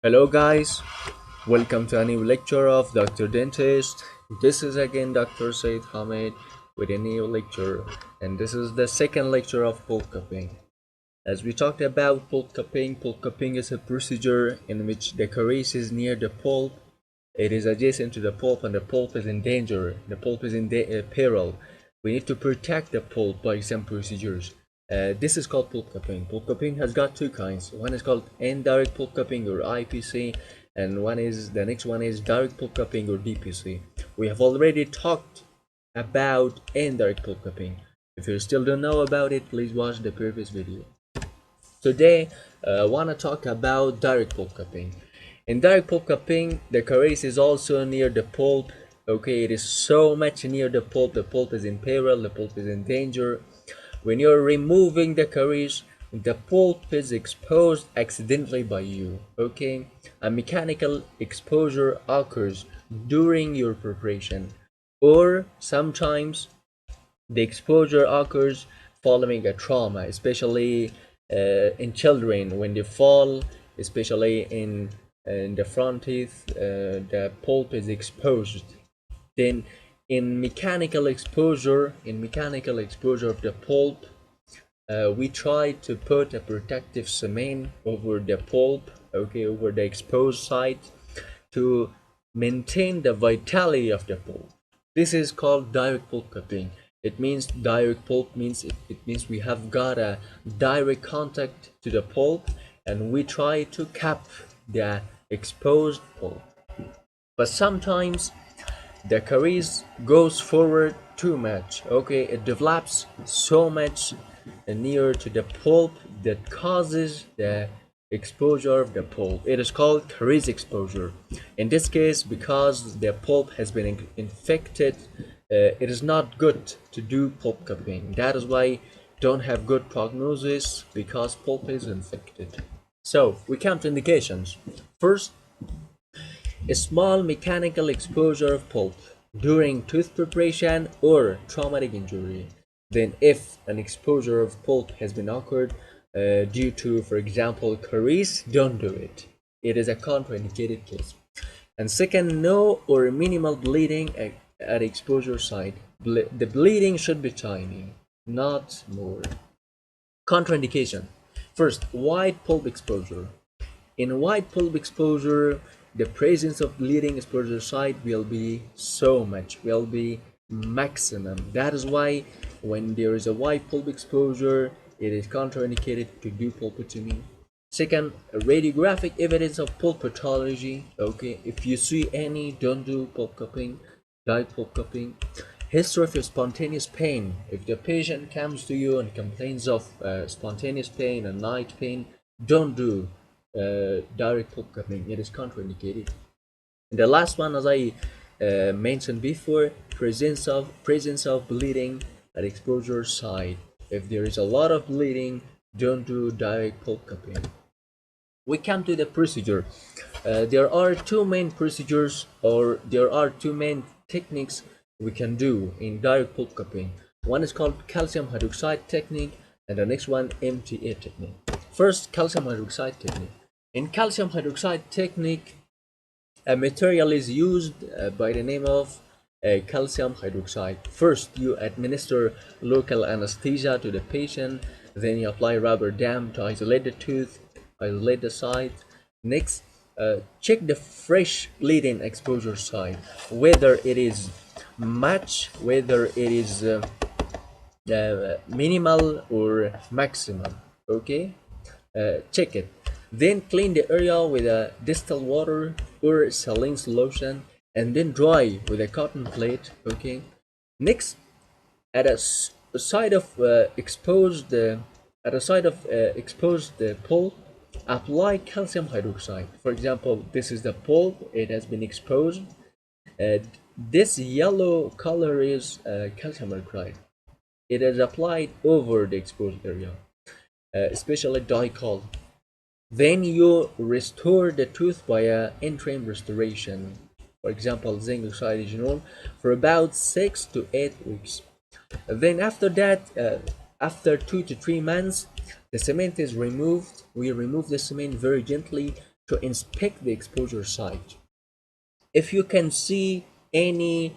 Hello guys, welcome to a new lecture of Dr. Dentist. This is again Dr. Said Hamid with a new lecture, and this is the second lecture of pulp cupping. As we talked about pulp cupping is a procedure in which the carious is near the pulp. It is adjacent to the pulp and the pulp is in danger. The pulp is in peril. We need to protect the pulp by some procedures. This is called pulp cupping. Pulp cupping has got two kinds. One is called indirect pulp cupping or IPC, and the next one is direct pulp cupping or DPC. We have already talked about indirect pulp cupping. If you still don't know about it, please watch the previous video. Today, I want to talk about direct pulp cupping. In direct pulp cupping, the carious is also near the pulp. Okay, it is so much near the pulp is in peril, the pulp is in danger. When you're removing the carious, the pulp is exposed accidentally by you. Okay, a mechanical exposure occurs during your preparation, or sometimes the exposure occurs following a trauma, especially in children when they fall, especially in the front teeth, the pulp is exposed. Then, in mechanical exposure of the pulp, we try to put a protective cement over the pulp, okay, over the exposed site, to maintain the vitality of the pulp. This is called direct pulp cupping. It means direct pulp means it means we have got a direct contact to the pulp and we try to cap the exposed pulp. But sometimes the carious goes forward too much. Okay, it develops so much near to the pulp that causes the exposure of the pulp. It is called carious exposure. In this case, because the pulp has been infected, it is not good to do pulp cupping. That is why don't have good prognosis because pulp is infected. So we come to indications. First, a small mechanical exposure of pulp during tooth preparation or traumatic injury. Then, if an exposure of pulp has been occurred due to, for example, caries, don't do it. It is a contraindicated case. And second, no or minimal bleeding at exposure site. The bleeding should be tiny, not more. Contraindication. First, wide pulp exposure. In wide pulp exposure, the presence of bleeding exposure site will be so much, will be maximum. That is why when there is a wide pulp exposure, it is contraindicated to do pulpotomy. Second, radiographic evidence of pulp pathology. Okay, if you see any, don't do pulp cupping, direct pulp cupping. History of spontaneous pain. If the patient comes to you and complains of spontaneous pain and night pain, don't do direct pulp cupping. It is contraindicated. And the last one, as I mentioned before, presence of bleeding at exposure site. If there is a lot of bleeding, don't do direct pulp cupping. We come to the procedure. There are two main procedures, or there are two main techniques we can do in direct pulp cupping. One is called calcium hydroxide technique, and the next one MTA technique. First, calcium hydroxide technique. In calcium hydroxide technique, a material is used by the name of calcium hydroxide. First, you administer local anesthesia to the patient, then you apply rubber dam to isolate the tooth, isolate the site. Next, check the fresh bleeding exposure site, whether it is much, whether it is minimal or maximum. Okay, check it. Then clean the area with a distilled water or saline solution, and then dry with a cotton plate. Okay. Next, at a side of exposed pulp, apply calcium hydroxide. For example, this is the pulp; it has been exposed. Uh, this yellow color is calcium hydroxide. It is applied over the exposed area, especially dicot. Then you restore the tooth by an interim restoration, for example, zinc oxide for about 6 to 8 weeks. Then after that, after 2 to 3 months, the cement is removed. We remove the cement very gently to inspect the exposure site. If you can see any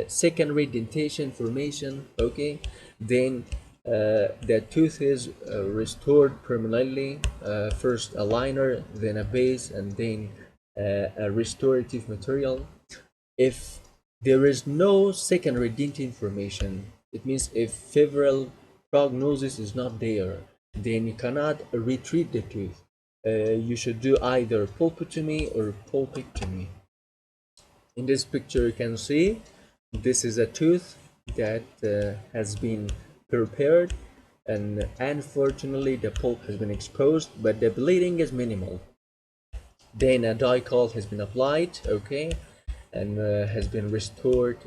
secondary dentation formation, okay, then the tooth is restored permanently. First a liner, then a base, and then a restorative material. If there is no secondary dentin formation, it means if febrile prognosis is not there, then you cannot retreat the tooth. You should do either pulpotomy or pulpectomy. In this picture you can see this is a tooth that has been prepared, and unfortunately the pulp has been exposed, but the bleeding is minimal. Then a dicot has been applied, okay, and has been restored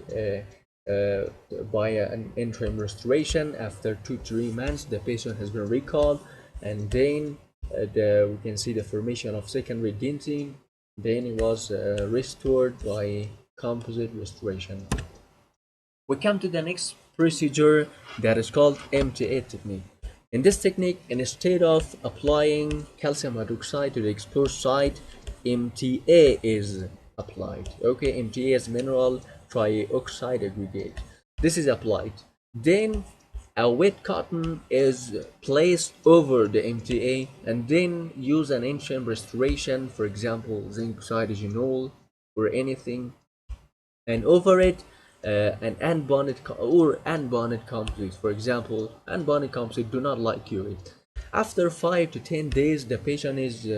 by an interim restoration. After 2-3 months the patient has been recalled, and then we can see the formation of secondary dentin. Then it was restored by composite restoration. We come to the next procedure that is called MTA technique. In this technique, instead of applying calcium hydroxide to the exposed site, MTA is applied. Okay, MTA is mineral trioxide aggregate. This is applied. Then a wet cotton is placed over the MTA, and then use an ancient restoration, for example, zinc cytogenol or anything, and over it an unbonded composite. For example, unbonded composite do not like urine. After 5 to 10 days the patient is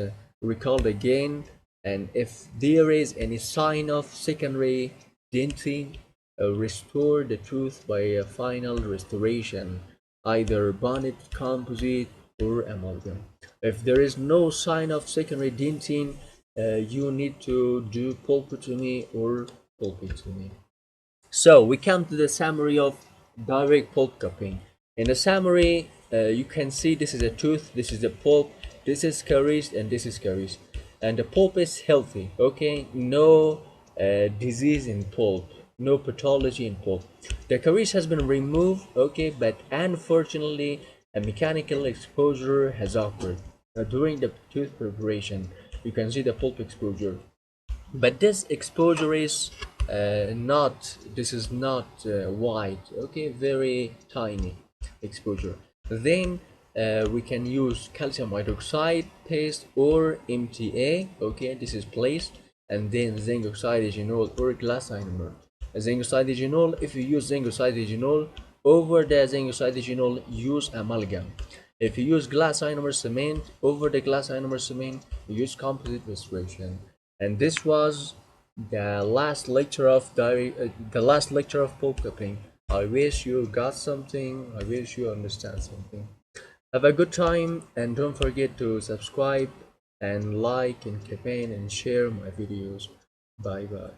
recalled again, and if there is any sign of secondary dentin, restore the tooth by a final restoration, either bonded composite or amalgam. If there is no sign of secondary dentin, you need to do pulpotomy or pulpectomy. So we come to the summary of direct pulp cupping. In the summary, you can see this is a tooth, this is the pulp, this is carious, and this is carious. And the pulp is healthy, okay? No disease in pulp, no pathology in pulp. The carious has been removed, okay, but unfortunately a mechanical exposure has occurred. Now, during the tooth preparation, you can see the pulp exposure, but this exposure is not, this is not wide, okay, very tiny exposure. Then we can use calcium hydroxide paste or MTA, okay, this is placed, and then zinc oxygenol or glass ionomer. Zinc oxygenol, if you use zinc oxygenol, over the zinc oxygenol use amalgam. If you use glass ionomer cement, over the glass ionomer cement you use composite restoration. And this was the last lecture of pulp cupping. I wish you got something. I wish you understand something. Have a good time, and don't forget to subscribe and like and comment and share my videos. Bye bye.